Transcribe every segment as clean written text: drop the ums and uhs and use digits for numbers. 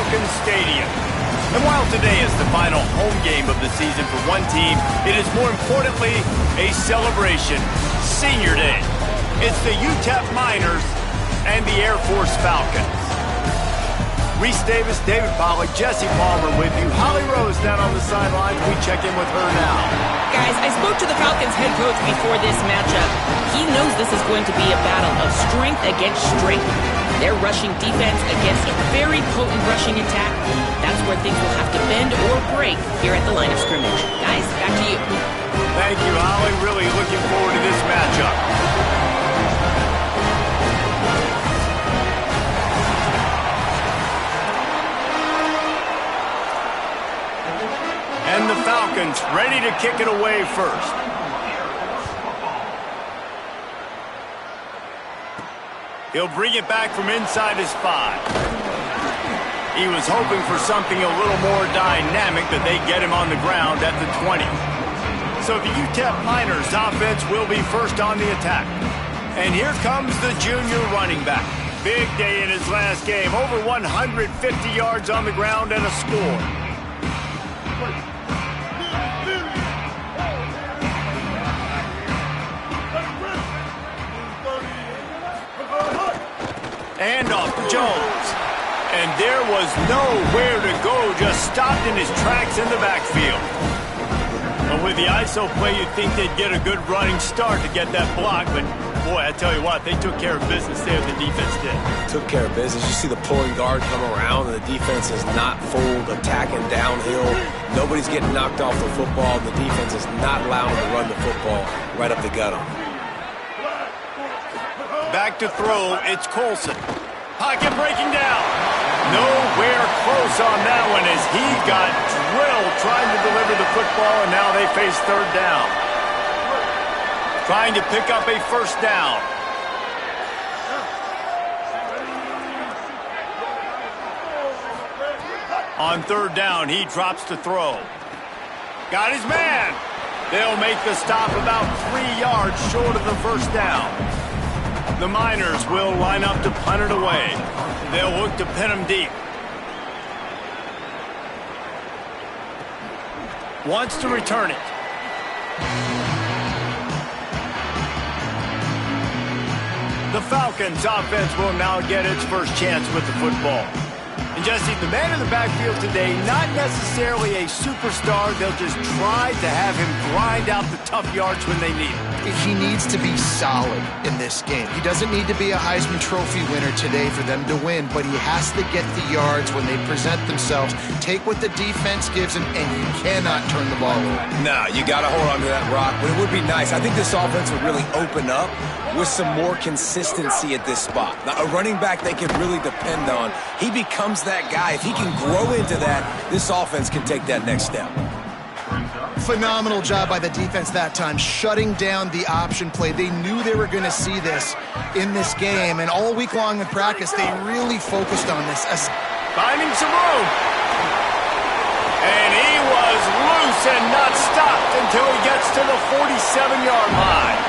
Falcons Stadium. And while today is the final home game of the season for one team, it is more importantly a celebration, Senior Day. It's the UTEP Miners and the Air Force Falcons. Reese Davis, David Pollack, Jesse Palmer with you. Holly Rose down on the sidelines. We check in with her now. Guys, I spoke to the Falcons head coach before this matchup. He knows this is going to be a battle of strength against strength. Their rushing defense against a very potent rushing attack. That's where things will have to bend or break here at the line of scrimmage. Guys, back to you. Thank you, Holly. Really looking forward to this matchup. And the Falcons ready to kick it away first. He'll bring it back from inside his 5. He was hoping for something a little more dynamic, that they get him on the ground at the 20. So the UTEP Miners offense will be first on the attack. And here comes the junior running back. Big day in his last game. Over 150 yards on the ground and a score. And off Jones. And there was nowhere to go, just stopped in his tracks in the backfield. Well, with the ISO play, you'd think they'd get a good running start to get that block, but boy, I tell you what, they took care of business there, the defense did. Took care of business. You see the pulling guard come around, and the defense is not full, attacking downhill. Nobody's getting knocked off the football. The defense is not allowing them to run the football right up the gut on them. Back to throw, it's Colson. Pocket breaking down. Nowhere close on that one as he got drilled trying to deliver the football, and now they face third down. Trying to pick up a first down. On third down, he drops to throw. Got his man. They'll make the stop about 3 yards short of the first down. The Miners will line up to punt it away. They'll look to pin him deep. Wants to return it. The Falcons offense will now get its first chance with the football. And Jesse, the man in the backfield today, not necessarily a superstar. They'll just try to have him grind out the tough yards when they need it. He needs to be solid in this game. He doesn't need to be a Heisman Trophy winner today for them to win, but he has to get the yards when they present themselves. Take what the defense gives him, and you cannot turn the ball over. No, you got to hold on to that rock, but it would be nice. I think this offense would really open up with some more consistency at this spot. Now, a running back they can really depend on. He becomes that guy. If he can grow into that, this offense can take that next step. Phenomenal job by the defense that time, shutting down the option play. They knew they were going to see this in this game, and all week long in practice, they really focused on this. Finding some room. And he was loose and not stopped until he gets to the 47-yard line.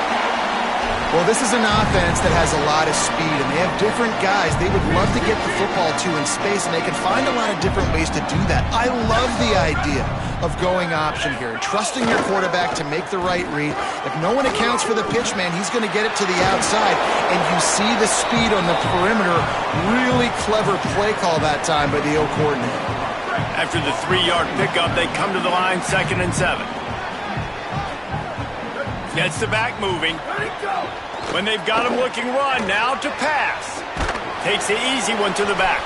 Well, this is an offense that has a lot of speed, and they have different guys they would love to get the football to in space, and they can find a lot of different ways to do that. I love the idea of going option here, trusting your quarterback to make the right read. If no one accounts for the pitch man, he's going to get it to the outside, and you see the speed on the perimeter. Really clever play call that time by the O coordinator. After the 3-yard pickup, they come to the line, 2nd and 7. Gets the back moving. When they've got him looking run, now to pass. Takes the easy one to the back.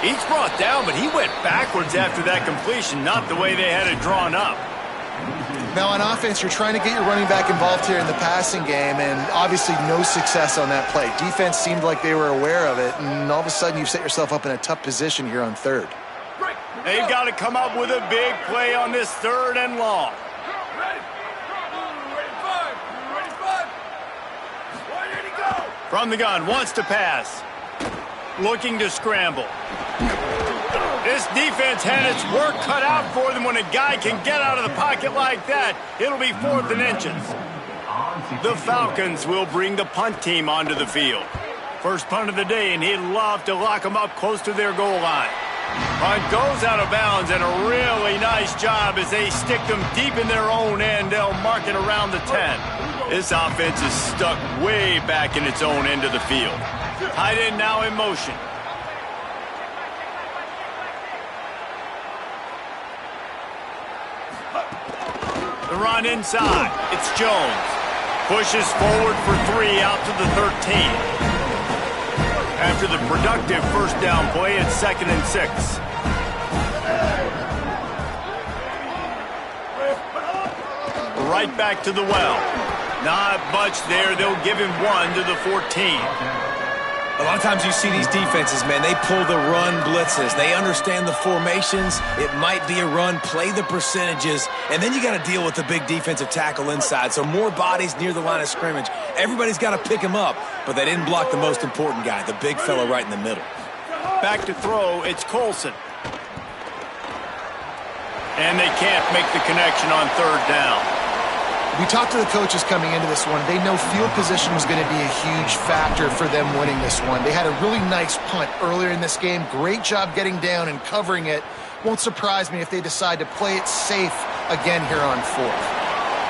He's brought down, but he went backwards after that completion, not the way they had it drawn up. Now on offense, you're trying to get your running back involved here in the passing game, and obviously no success on that play. Defense seemed like they were aware of it, and all of a sudden you've set yourself up in a tough position here on third. They've got to come up with a big play on this 3rd and long. From the gun, wants to pass. Looking to scramble. This defense had its work cut out for them. When a guy can get out of the pocket like that, it'll be 4th and inches. The Falcons will bring the punt team onto the field. First punt of the day, and he'd love to lock them up close to their goal line. Punt goes out of bounds, and a really nice job as they stick them deep in their own end. They'll mark it around the 10. This offense is stuck way back in its own end of the field. Tight end now in motion. The run inside. It's Jones. Pushes forward for 3 out to the 13. After the productive first down play, it's 2nd and 6. Right back to the well. Not much there. They'll give him 1 to the 14. A lot of times you see these defenses, man, they pull the run blitzes. They understand the formations. It might be a run, play the percentages, and then you got to deal with the big defensive tackle inside. So more bodies near the line of scrimmage. Everybody's got to pick him up, but they didn't block the most important guy, the big fella right in the middle. Back to throw, it's Colson. And they can't make the connection on 3rd down. We talked to the coaches coming into this one. They know field position was going to be a huge factor for them winning this one. They had a really nice punt earlier in this game. Great job getting down and covering it. Won't surprise me if they decide to play it safe again here on 4th.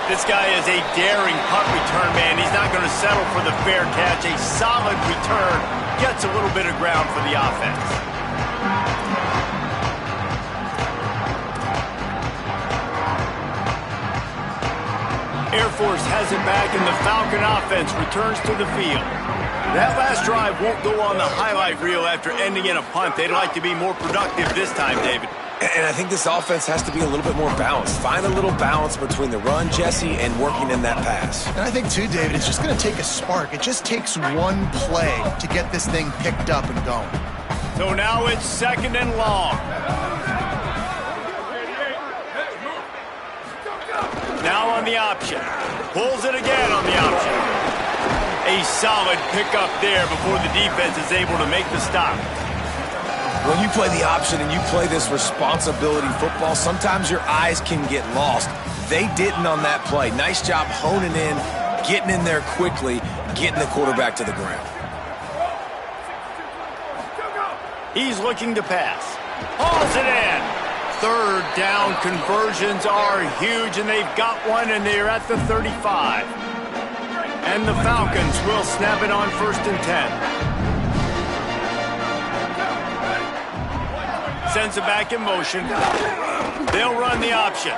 This guy is a daring punt return man. He's not going to settle for the fair catch. A solid return gets a little bit of ground for the offense. Air Force has it back, and the Falcon offense returns to the field. That last drive won't go on the highlight reel after ending in a punt. They'd like to be more productive this time, David. And I think this offense has to be a little bit more balanced. Find a little balance between the run, Jesse, and working in that pass. And I think, too, David, it's just going to take a spark. It just takes one play to get this thing picked up and going. So now it's 2nd and long. Now on the option. Pulls it again on the option. A solid pickup there before the defense is able to make the stop. When you play the option and you play this responsibility football, sometimes your eyes can get lost. They didn't on that play. Nice job honing in, getting in there quickly, getting the quarterback to the ground. He's looking to pass. Hauls it in. 3rd down conversions are huge, and they've got one, and they're at the 35. And the Falcons will snap it on 1st and 10. Sends it back in motion. They'll run the option.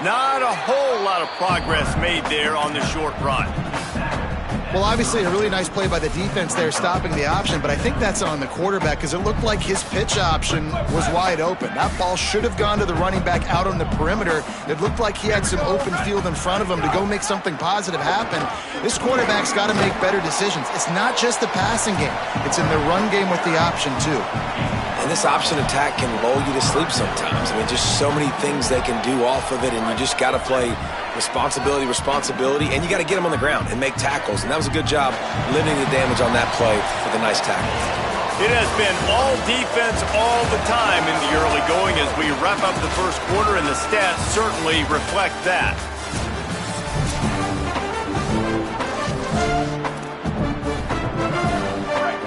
Not a whole lot of progress made there on the short run. Well, obviously, a really nice play by the defense there stopping the option, but I think that's on the quarterback because it looked like his pitch option was wide open. That ball should have gone to the running back out on the perimeter. It looked like he had some open field in front of him to go make something positive happen. This quarterback's got to make better decisions. It's not just the passing game. It's in the run game with the option, too. And this option attack can lull you to sleep sometimes. I mean, just so many things they can do off of it, and you just got to play responsibility, and you got to get them on the ground and make tackles. And that was a good job limiting the damage on that play with a nice tackle. It has been all defense all the time in the early going as we wrap up the first quarter, and the stats certainly reflect that.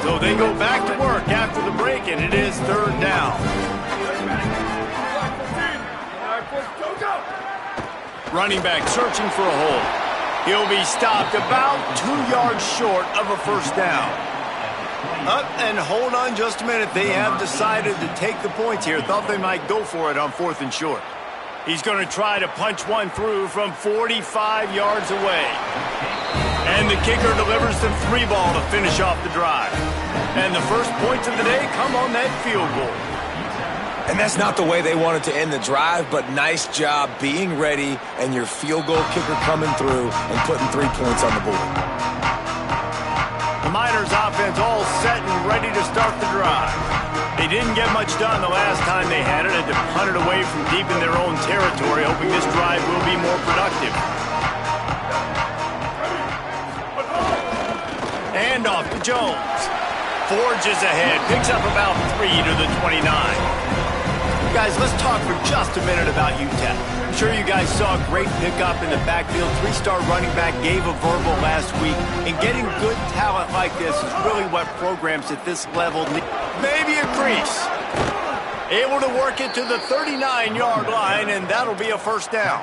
So they go back to work after the break, and it is 3rd down. Running back searching for a hole. He'll be stopped about 2 yards short of a 1st down. Up and hold on just a minute. They have decided to take the points here. Thought they might go for it on 4th and short. He's going to try to punch one through from 45 yards away. And the kicker delivers the 3-ball to finish off the drive. And the first points of the day come on that field goal. And that's not the way they wanted to end the drive, but nice job being ready and your field goal kicker coming through and putting 3 points on the board. The Miners offense all set and ready to start the drive. They didn't get much done the last time they had it, had to punt it away from deep in their own territory, hoping this drive will be more productive. Handoff to Jones. Forges ahead, picks up about 3 to the 29. Guys, let's talk for just a minute about UTEP. I'm sure you guys saw a great pickup in the backfield. 3-star running back gave a verbal last week. And getting good talent like this is really what programs at this level need. Maybe a crease. Able to work it to the 39-yard line, and that'll be a first down.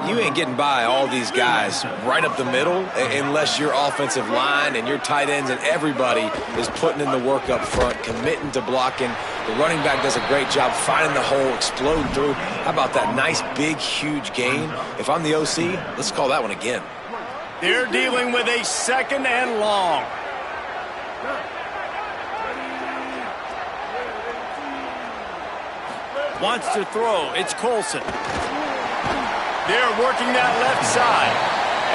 You ain't getting by all these guys right up the middle unless your offensive line and your tight ends and everybody is putting in the work up front, committing to blocking. The running back does a great job finding the hole, exploding through. How about that nice, big, huge gain? If I'm the OC, let's call that one again. They're dealing with a second and long. Wants to throw. It's Colson. They're working that left side.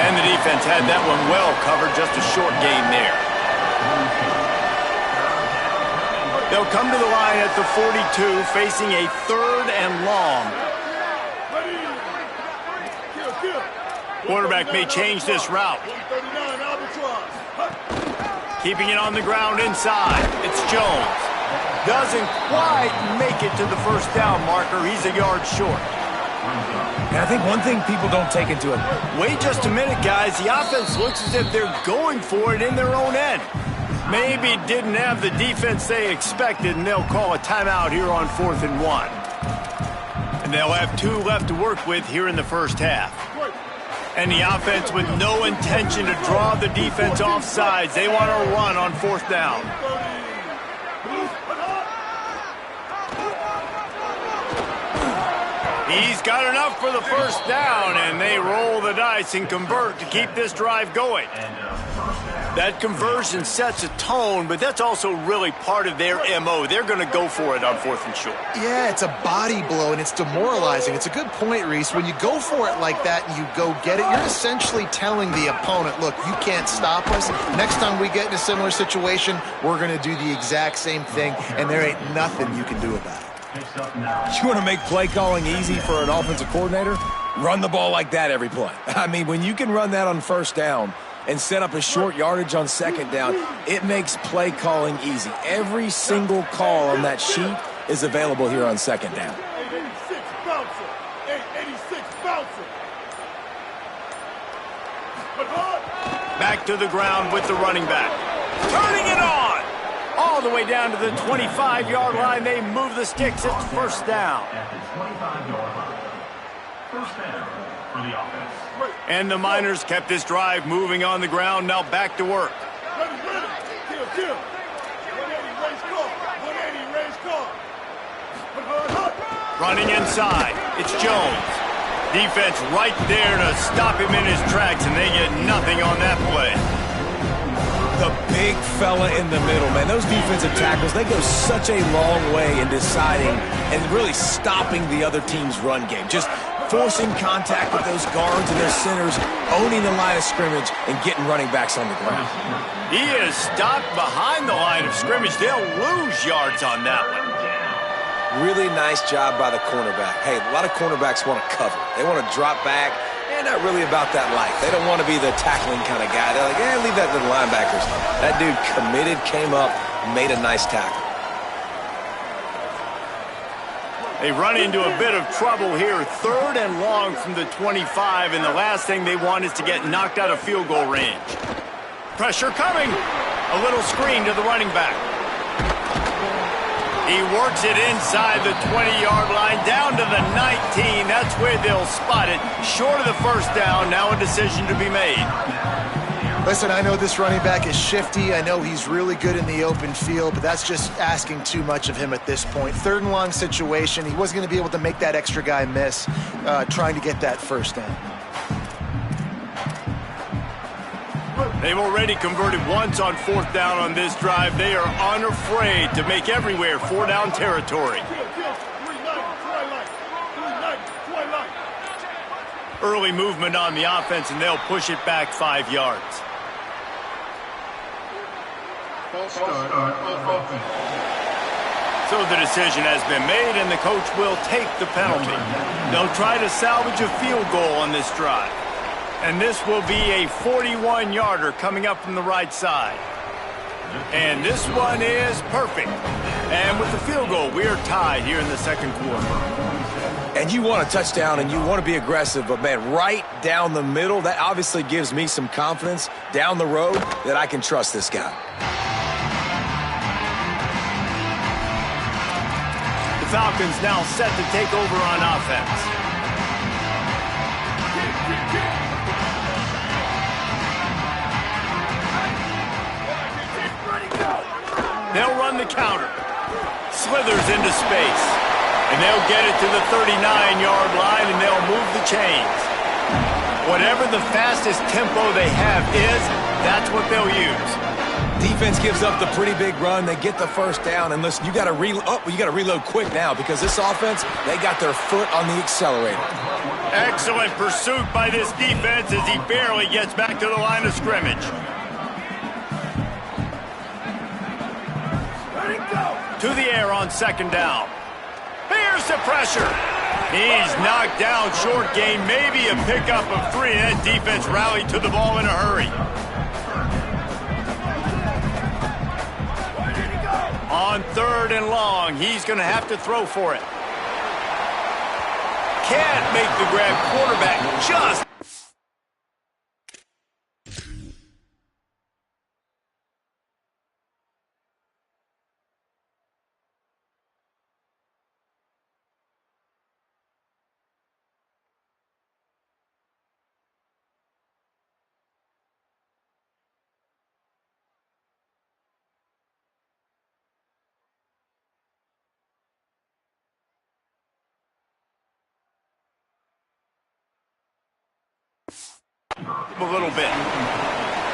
And the defense had that one well covered. Just a short gain there. They'll come to the line at the 42, facing a third and long. Quarterback may change this route. Keeping it on the ground inside. It's Jones. Doesn't quite make it to the first down marker. He's a yard short. And I think one thing people don't take into it. Wait just a minute, guys. The offense looks as if they're going for it in their own end. Maybe didn't have the defense they expected, and they'll call a timeout here on 4th and 1. And they'll have 2 left to work with here in the first half. And the offense with no intention to draw the defense off sides. They want to run on 4th down. He's got enough for the first down, and they roll the dice and convert to keep this drive going. That conversion sets a tone, but that's also really part of their MO. They're going to go for it on 4th and short. Yeah, it's a body blow, and it's demoralizing. It's a good point, Reese. When you go for it like that and you go get it, you're essentially telling the opponent, look, you can't stop us. Next time we get in a similar situation, we're going to do the exact same thing, and there ain't nothing you can do about it. You want to make play calling easy for an offensive coordinator? Run the ball like that every play. I mean, when you can run that on first down and set up a short yardage on second down, it makes play calling easy. Every single call on that sheet is available here on second down. 886 bouncer. 886 bouncer. Back to the ground with the running back. Turning it on. All the way down to the 25-yard line. They move the sticks. It's first down. At the 25-yard line. First down for the offense. And the Miners kept this drive moving on the ground. Now back to work. Running inside. It's Jones. Defense right there to stop him in his tracks, and they get nothing on that play. The big fella in the middle, man. Those defensive tackles, they go such a long way in deciding and really stopping the other team's run game. Just forcing contact with those guards and their centers, owning the line of scrimmage, and getting running backs on the ground. He is stopped behind the line of scrimmage. They'll lose yards on that one. Really nice job by the cornerback. Hey, a lot of cornerbacks want to cover. They want to drop back. They're not really about that life. They don't want to be the tackling kind of guy. They're like, leave that to the linebackers. That dude committed, came up, made a nice tackle. They run into a bit of trouble here. 3rd and long from the 25, and the last thing they want is to get knocked out of field goal range. Pressure coming. A little screen to the running back. He works it inside the 20-yard line, down to the 19. That's where they'll spot it. Short of the first down, now a decision to be made. Listen, I know this running back is shifty. I know he's really good in the open field, but that's just asking too much of him at this point. 3rd and long situation. He wasn't going to be able to make that extra guy miss trying to get that first down. They've already converted once on 4th down on this drive. They are unafraid to make everywhere 4-down territory. Early movement on the offense, and they'll push it back 5 yards. So the decision has been made, and the coach will take the penalty. They'll try to salvage a field goal on this drive. And this will be a 41-yarder coming up from the right side. And this one is perfect. And with the field goal, we are tied here in the second quarter. And you want a touchdown and you want to be aggressive, but man, right down the middle, that obviously gives me some confidence down the road that I can trust this guy. Falcons now set to take over on offense. They'll run the counter. Slithers into space. And they'll get it to the 39-yard line, and they'll move the chains. Whatever the fastest tempo they have is, that's what they'll use. Defense gives up the pretty big run. They get the first down. And listen, you got to reload quick now because this offense, they got their foot on the accelerator. Excellent pursuit by this defense as he barely gets back to the line of scrimmage. To the air on second down. Here's the pressure. He's knocked down, short gain, maybe a pickup of 3. That defense rallied to the ball in a hurry. On 3rd and long, he's going to have to throw for it. Can't make the grab. Quarterback just... a little bit.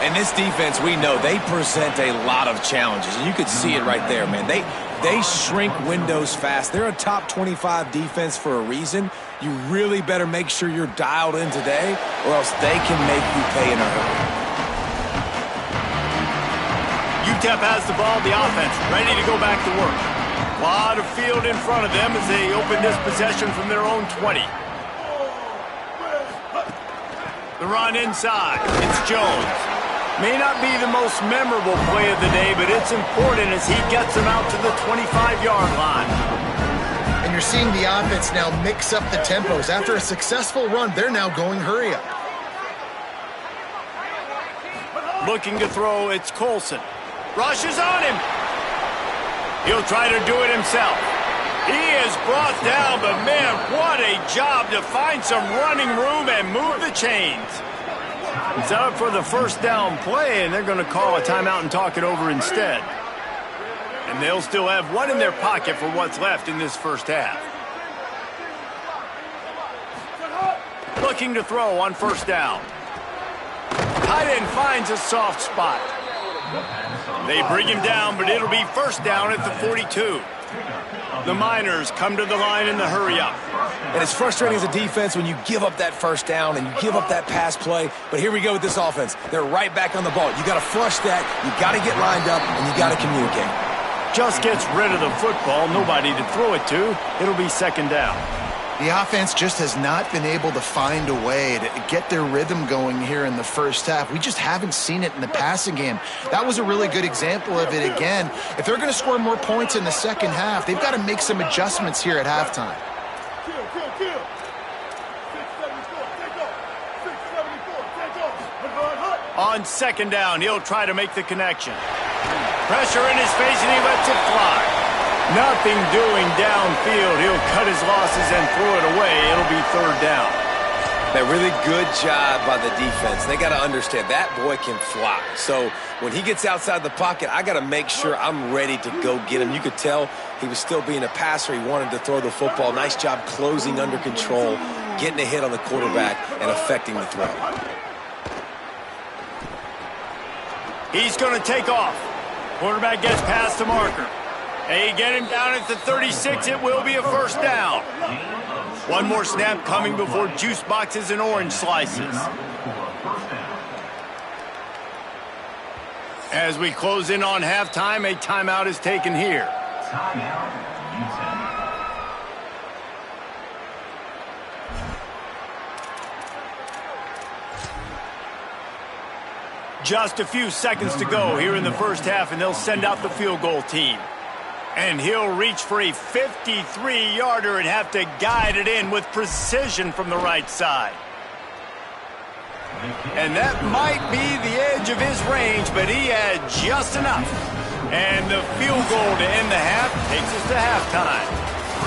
And this defense, we know, they present a lot of challenges. And you could see it right there, man. They shrink windows fast. They're a top 25 defense for a reason. You really better make sure you're dialed in today, or else they can make you pay in a hurry. UTEP has the ball, the offense, ready to go back to work. A lot of field in front of them as they open this possession from their own 20. The run inside. It's Jones. May not be the most memorable play of the day, but it's important as he gets them out to the 25-yard line. And you're seeing the offense now mix up the tempos. After a successful run, they're now going hurry up. Looking to throw, it's Colson. Rushes on him. He'll try to do it himself. He is brought down, but man, what a job to find some running room and move the chains. It's up for the first down play, and they're going to call a timeout and talk it over instead. And they'll still have one in their pocket for what's left in this first half. Looking to throw on first down. Tight end finds a soft spot. They bring him down, but it'll be first down at the 42. The Miners come to the line in the hurry-up. And it's frustrating as a defense when you give up that first down and you give up that pass play. But here we go with this offense. They're right back on the ball. You got to flush that, you got to get lined up, and you got to communicate. Just gets rid of the football, nobody to throw it to. It'll be second down. The offense just has not been able to find a way to get their rhythm going here in the first half. We just haven't seen it in the passing game. That was a really good example of it again. If they're going to score more points in the second half, they've got to make some adjustments here at halftime. On second down, he'll try to make the connection. Pressure in his face, and he lets it fly. Nothing doing downfield. He'll cut his losses and throw it away. It'll be third down. That really good job by the defense. They got to understand that boy can fly. So when he gets outside the pocket, I got to make sure I'm ready to go get him. You could tell he was still being a passer. He wanted to throw the football. Nice job closing under control, getting a hit on the quarterback, and affecting the throw. He's going to take off. Quarterback gets past the marker. They get him down at the 36. It will be a first down. One more snap coming before juice boxes and orange slices. As we close in on halftime, a timeout is taken here. Just a few seconds to go here in the first half, and they'll send out the field goal team. And he'll reach for a 53-yarder and have to guide it in with precision from the right side. And that might be the edge of his range, but he had just enough. And the field goal to end the half takes us to halftime.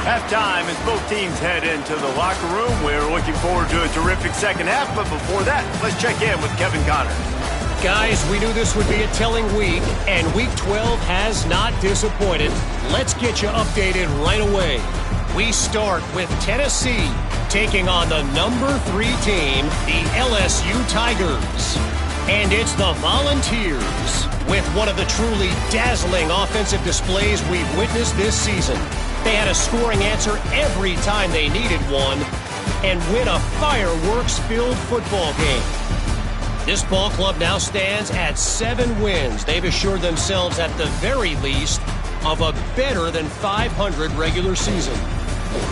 Halftime as both teams head into the locker room. We're looking forward to a terrific second half, but before that, let's check in with Kevin Connors. Guys, we knew this would be a telling week, and Week 12 has not disappointed. Let's get you updated right away. We start with Tennessee taking on the number 3 team, the LSU Tigers. And it's the Volunteers with one of the truly dazzling offensive displays we've witnessed this season. They had a scoring answer every time they needed one and win a fireworks-filled football game. This ball club now stands at 7 wins. They've assured themselves at the very least of a better than 500 regular season.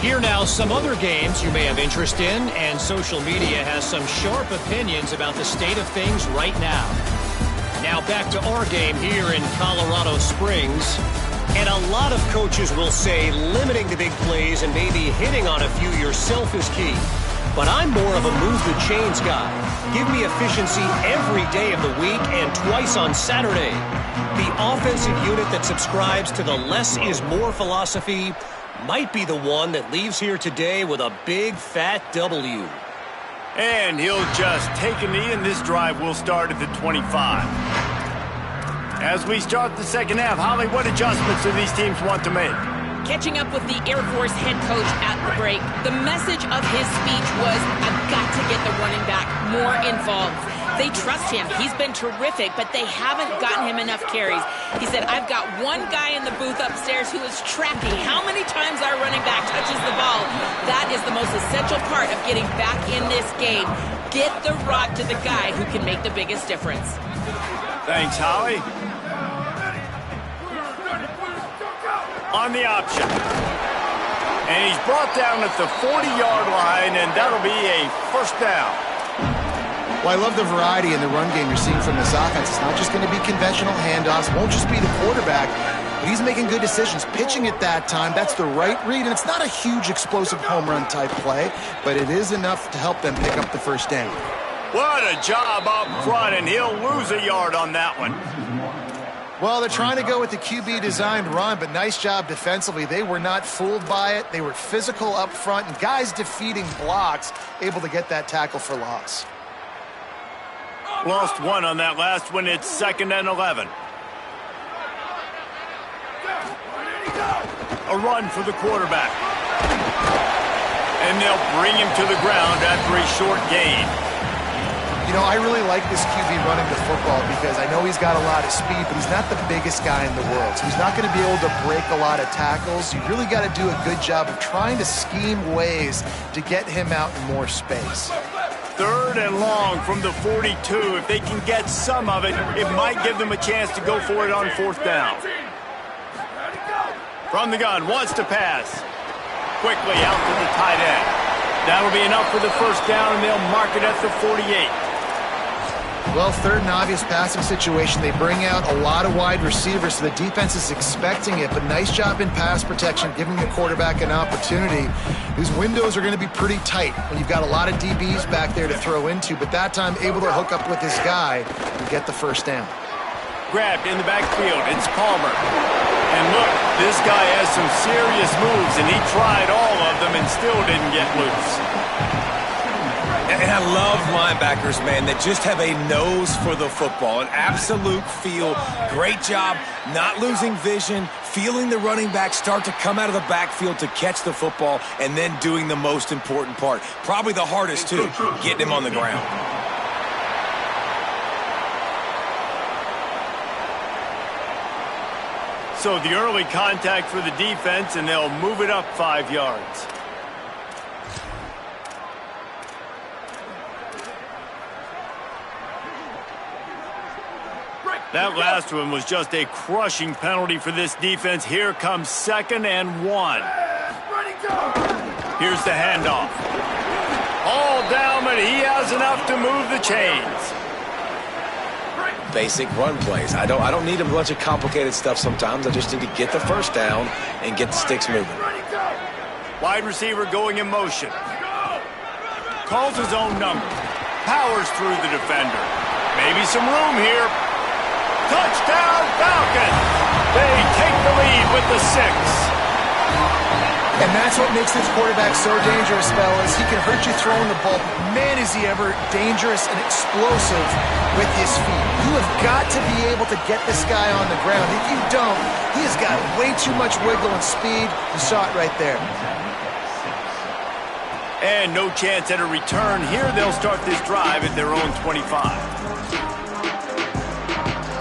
Here now some other games you may have interest in, and social media has some sharp opinions about the state of things right now. Now back to our game here in Colorado Springs. And a lot of coaches will say limiting the big plays and maybe hitting on a few yourself is key. But I'm more of a move the chains guy. Give me efficiency every day of the week and twice on Saturday. The offensive unit that subscribes to the less is more philosophy might be the one that leaves here today with a big fat W. And he'll just take a knee, and this drive will start at the 25. As we start the second half, Holly, what adjustments do these teams want to make? Catching up with the Air Force head coach at the break, the message of his speech was, I've got to get the running back more involved. They trust him. He's been terrific, but they haven't gotten him enough carries. He said, I've got one guy in the booth upstairs who is tracking how many times our running back touches the ball. That is the most essential part of getting back in this game. Get the rock to the guy who can make the biggest difference. Thanks, Holly. On the option. And he's brought down at the 40-yard line, and that'll be a first down. Well, I love the variety in the run game you're seeing from this offense. It's not just going to be conventional handoffs. It won't just be the quarterback, but he's making good decisions. Pitching at that time, that's the right read, and it's not a huge explosive home run type play, but it is enough to help them pick up the first down. What a job up front, and he'll lose a yard on that one. Well, they're trying to go with the QB-designed run, but nice job defensively. They were not fooled by it. They were physical up front, and guys defeating blocks, able to get that tackle for loss. Lost one on that last one. It's 2nd and 11. A run for the quarterback. And they'll bring him to the ground after a short gain. You know, I really like this QB running the football because I know he's got a lot of speed, but he's not the biggest guy in the world. So he's not going to be able to break a lot of tackles. You really got to do a good job of trying to scheme ways to get him out in more space. 3rd and long from the 42. If they can get some of it, it might give them a chance to go for it on 4th down. From the gun, wants to pass. Quickly out to the tight end. That'll be enough for the first down, and they'll mark it at the 48. Well, 3rd and obvious passing situation. They bring out a lot of wide receivers, so the defense is expecting it, but nice job in pass protection, giving the quarterback an opportunity. These windows are going to be pretty tight when you've got a lot of DBs back there to throw into, but that time able to hook up with this guy and get the first down. Grabbed in the backfield. It's Palmer. And look, this guy has some serious moves, and he tried all of them and still didn't get loose. And I love linebackers, man, that just have a nose for the football, an absolute feel. Great job not losing vision, feeling the running back start to come out of the backfield to catch the football, and then doing the most important part. Probably the hardest, too, getting him on the ground. So the early contact for the defense, and they'll move it up 5 yards. That last one was just a crushing penalty for this defense. Here comes 2nd and 1. Here's the handoff. All down, but he has enough to move the chains. Basic run plays. I don't need a bunch of complicated stuff sometimes. I just need to get the first down and get the sticks moving. Wide receiver going in motion. Calls his own number. Powers through the defender. Maybe some room here. Touchdown, Falcons! They take the lead with the 6. And that's what makes this quarterback so dangerous, fellas. He can hurt you throwing the ball. Man, is he ever dangerous and explosive with his feet. You have got to be able to get this guy on the ground. If you don't, he has got way too much wiggle and speed. You saw it right there. And no chance at a return. Here they'll start this drive at their own 25.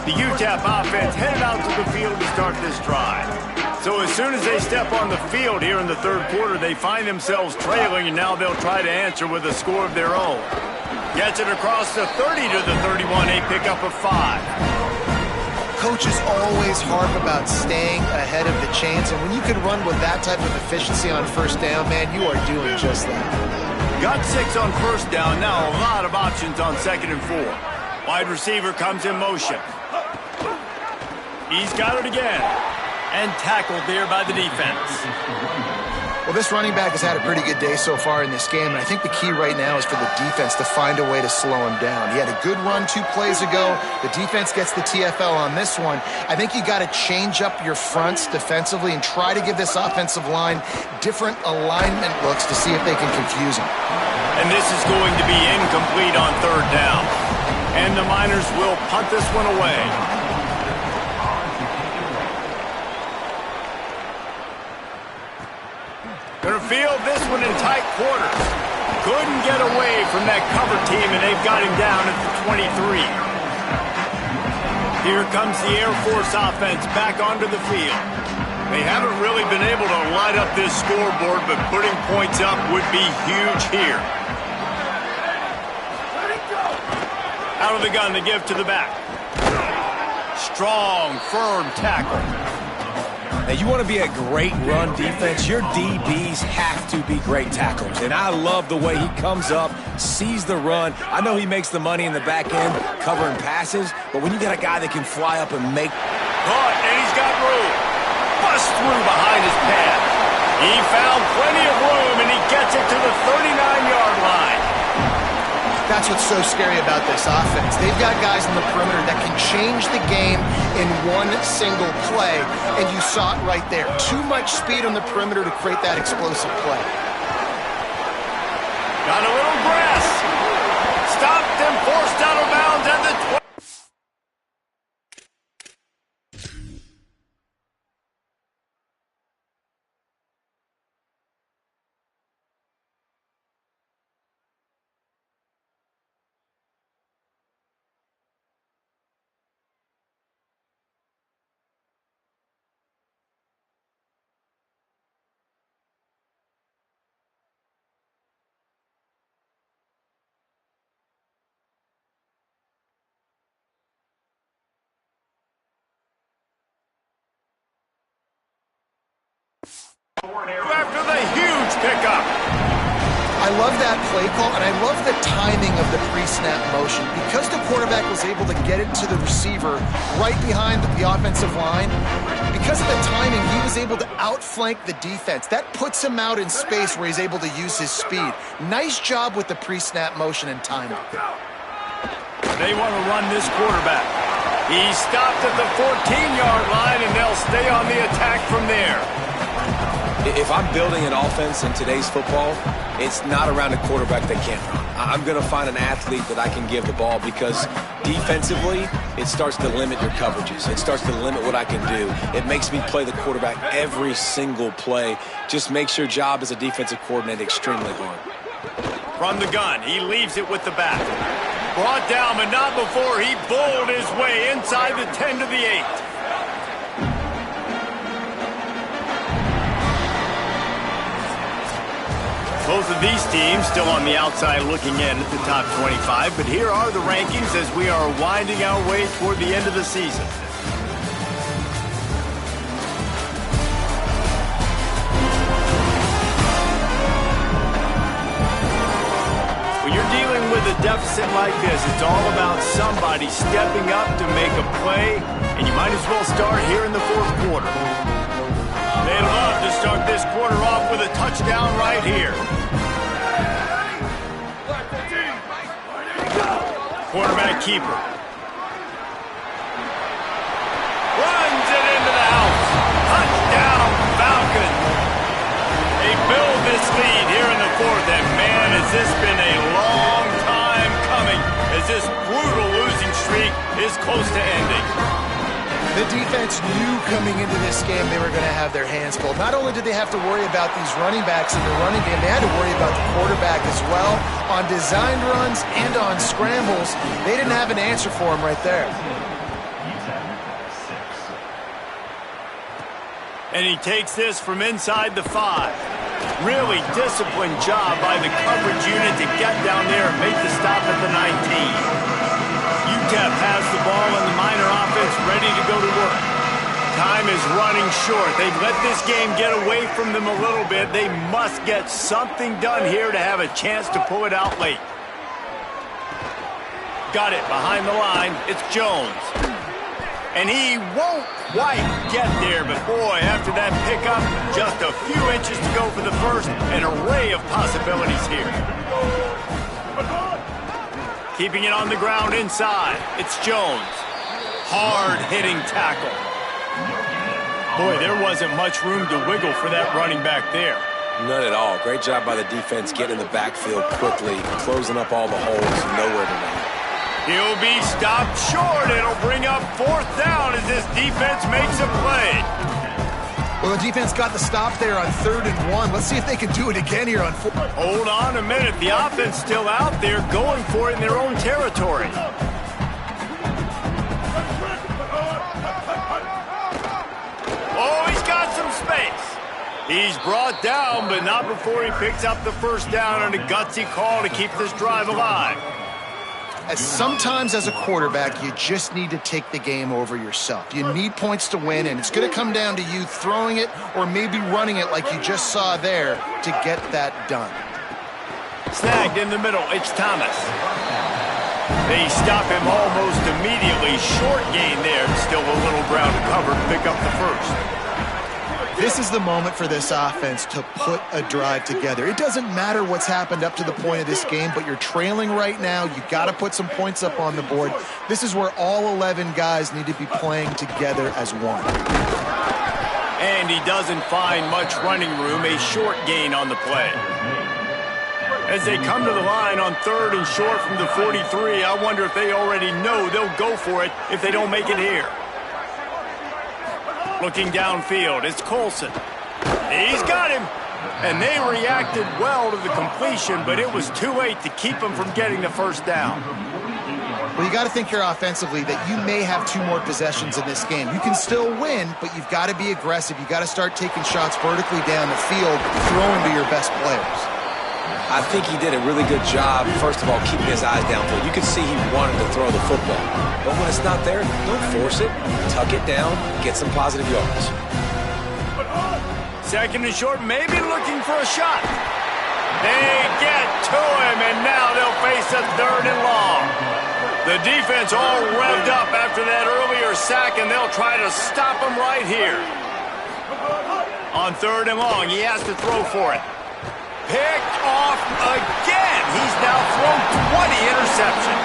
The UTEP offense headed out to the field to start this drive. So as soon as they step on the field here in the third quarter, they find themselves trailing, and now they'll try to answer with a score of their own. Gets it across the 30 to the 31, a pickup of 5. Coaches always harp about staying ahead of the chains, and when you can run with that type of efficiency on first down, man, you are doing just that. Got 6 on first down, now a lot of options on 2nd and 4. Wide receiver comes in motion. He's got it again. And tackled there by the defense. Well, this running back has had a pretty good day so far in this game, and I think the key right now is for the defense to find a way to slow him down. He had a good run 2 plays ago. The defense gets the TFL on this one. I think you got to change up your fronts defensively and try to give this offensive line different alignment looks to see if they can confuse him. And this is going to be incomplete on 3rd down. And the Miners will punt this one away. Gonna field this one in tight quarters. Couldn't get away from that cover team, and they've got him down at the 23. Here comes the Air Force offense back onto the field. They haven't really been able to light up this scoreboard, but putting points up would be huge here. Out of the gun, they give to the back. Strong, firm tackle. Now, you want to be a great run defense, your DBs have to be great tacklers. And I love the way he comes up, sees the run. I know he makes the money in the back end covering passes, but when you got a guy that can fly up and make... Caught, and he's got room. Bust through behind his pad. He found plenty of room, and he gets it to the 39-yard line. That's what's so scary about this offense. They've got guys on the perimeter that can change the game in one single play, and you saw it right there. Too much speed on the perimeter to create that explosive play. Got a little grass. Stopped and forced out of bounds at the 20. After the huge pickup. I love that play call, and I love the timing of the pre-snap motion. Because the quarterback was able to get it to the receiver right behind the offensive line, because of the timing, he was able to outflank the defense. That puts him out in space where he's able to use his speed. Nice job with the pre-snap motion and timing. They want to run this quarterback. He stopped at the 14-yard line, and they'll stay on the attack from there. If I'm building an offense in today's football, it's not around a quarterback that can't run. I'm going to find an athlete that I can give the ball, because defensively, it starts to limit your coverages. It starts to limit what I can do. It makes me play the quarterback every single play. Just makes your job as a defensive coordinator extremely hard. From the gun, he leaves it with the back. Brought down, but not before he bowled his way inside the 10 to the 8. Both of these teams still on the outside looking in at the top 25, but here are the rankings as we are winding our way toward the end of the season. When you're dealing with a deficit like this, it's all about somebody stepping up to make a play, and you might as well start here in the fourth quarter. They'd love to start this quarter off with a touchdown right here. Quarterback keeper. Runs it into the house. Touchdown, Falcons. A this been a long time coming as this brutal losing streak is close to ending. The defense knew coming into this game they were going to have their hands full. Not only did they have to worry about these running backs in the running game, they had to worry about the quarterback as well. On designed runs and on scrambles, they didn't have an answer for him right there. And he takes this from inside the 5. Really disciplined job by the coverage unit to get down there and make the stop at the 19. UTEP has the ball and the Minor offense ready to go to work. Time is running short. They've let this game get away from them a little bit. They must get something done here to have a chance to pull it out late. Got it behind the line. It's Jones. And he won't quite get there, but boy, after that pickup, just a few inches to go for the first. An array of possibilities here. Keeping it on the ground inside. It's Jones. Hard-hitting tackle. Boy, there wasn't much room to wiggle for that running back there. None at all. Great job by the defense getting in the backfield quickly, closing up all the holes, nowhere to run. He'll be stopped short. It'll bring up 4th down as this defense makes a play. Well, the defense got the stop there on 3rd and 1. Let's see if they can do it again here on 4th. Hold on a minute. The offense still out there going for it in their own territory. Oh, he's got some space. He's brought down, but not before he picks up the 1st down and a gutsy call to keep this drive alive. Sometimes as a quarterback, you just need to take the game over yourself. You need points to win, and it's going to come down to you throwing it or maybe running it like you just saw there to get that done. Snagged in the middle. It's Thomas. They stop him almost immediately. Short gain there. Still a little ground to cover to pick up the 1st. This is the moment for this offense to put a drive together. It doesn't matter what's happened up to the point of this game, but you're trailing right now. You got to put some points up on the board. This is where all 11 guys need to be playing together as one. And he doesn't find much running room. A short gain on the play. As they come to the line on 3rd and short from the 43, I wonder if they already know they'll go for it if they don't make it here. Looking downfield, it's Colson. He's got him. And they reacted well to the completion, but it was too late to keep him from getting the 1st down. Well, you got to think here offensively that you may have 2 more possessions in this game. You can still win, but you've got to be aggressive. You got to start taking shots vertically down the field, throwing to your best players. I think he did a really good job, first of all, keeping his eyes downfield. You could see he wanted to throw the football. But when it's not there, don't force it. Tuck it down, get some positive yards. 2nd and short, maybe looking for a shot. They get to him, and now they'll face a 3rd and long. The defense all revved up after that earlier sack, and they'll try to stop him right here. On 3rd and long, he has to throw for it. Picked off again. He's now thrown 20 interceptions.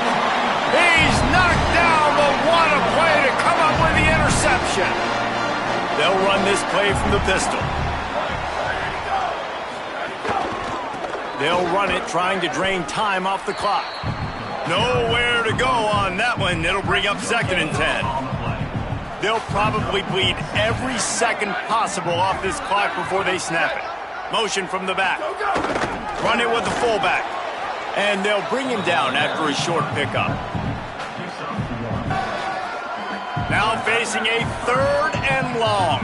He's knocked down, but what a play to come up with the interception. They'll run this play from the pistol. They'll run it, trying to drain time off the clock. Nowhere to go on that one. It'll bring up 2nd and 10. They'll probably bleed every second possible off this clock before they snap it. Motion from the back. Run it with the fullback. And they'll bring him down after a short pickup. Now facing a 3rd and long.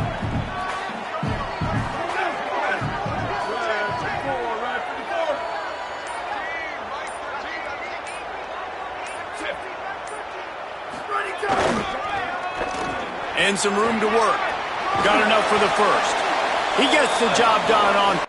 And some room to work. Got enough for the 1st. He gets the job done on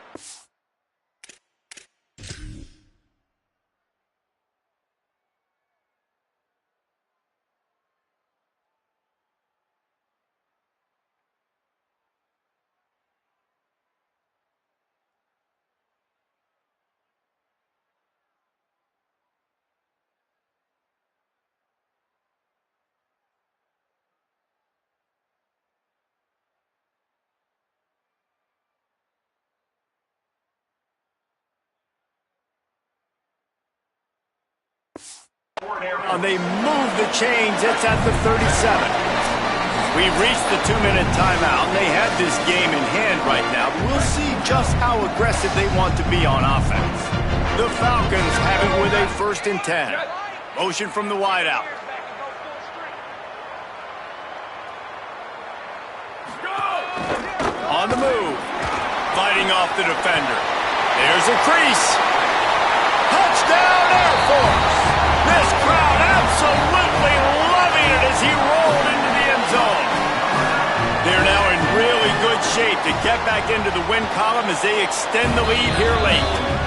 And they move the chains. It's at the 37. We've reached the 2-minute timeout, and they have this game in hand right now. We'll see just how aggressive they want to be on offense. The Falcons have it with a 1st and 10. Motion from the wideout. On the move. Fighting off the defender. There's a crease. Touchdown, Air Force. This crowd absolutely loving it as he rolled into the end zone. They're now in really good shape to get back into the win column as they extend the lead here late.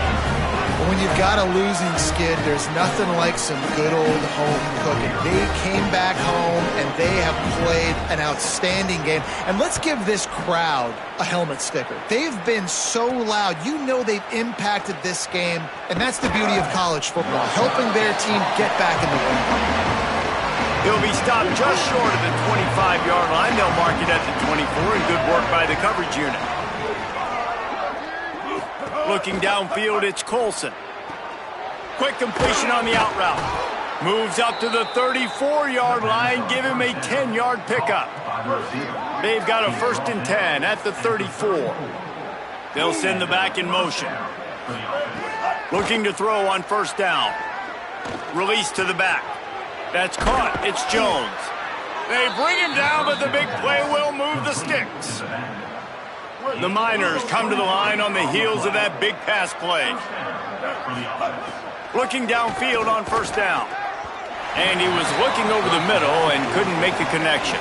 When you've got a losing skid, there's nothing like some good old home cooking. They came back home, and they have played an outstanding game. And let's give this crowd a helmet sticker. They've been so loud. You know they've impacted this game, and that's the beauty of college football, helping their team get back in the win. He'll be stopped just short of the 25-yard line. They'll mark it at the 24, and good work by the coverage unit. Looking downfield, it's Colson. Quick completion on the out route. Moves up to the 34-yard line. Give him a 10-yard pickup. They've got a 1st and 10 at the 34. They'll send the back in motion. Looking to throw on 1st down. Release to the back. That's caught. It's Jones. They bring him down, but the big play will move the sticks. The Miners come to the line on the heels of that big pass play. Looking downfield on 1st down. And he was looking over the middle and couldn't make the connection.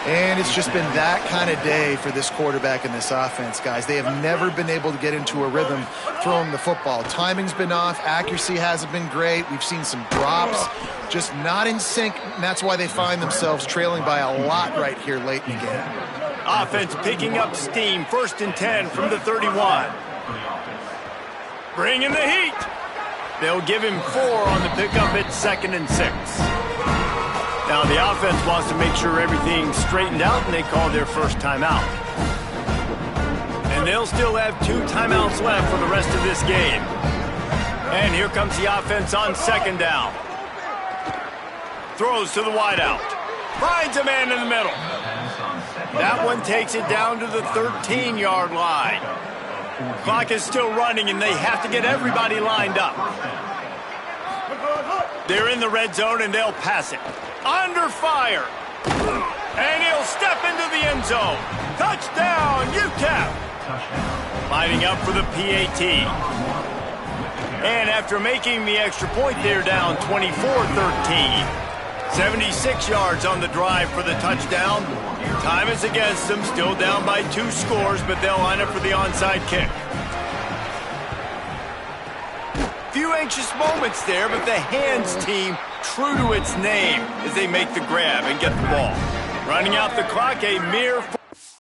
And it's just been that kind of day for this quarterback and this offense, guys. They have never been able to get into a rhythm throwing the football. Timing's been off. Accuracy hasn't been great. We've seen some drops, just not in sync, and that's why they find themselves trailing by a lot right here late in the game. Offense picking up steam. 1st and 10 from the 31. Bringing the heat. They'll give him 4 on the pickup. It's 2nd and 6. Now the offense wants to make sure everything's straightened out, and they call their 1st timeout. And they'll still have 2 timeouts left for the rest of this game. And here comes the offense on 2nd down. Throws to the wideout. Finds a man in the middle. That one takes it down to the 13-yard line. Clock is still running, and they have to get everybody lined up. They're in the red zone, and they'll pass it. Under fire. And he'll step into the end zone. Touchdown, UTEP. Lining up for the PAT. And after making the extra point, they're down 24-13. 76 yards on the drive for the touchdown. Time is against them, still down by 2 scores, but they'll line up for the onside kick. Few anxious moments there, but the hands team true to its name as they make the grab and get the ball. Running out the clock, a mere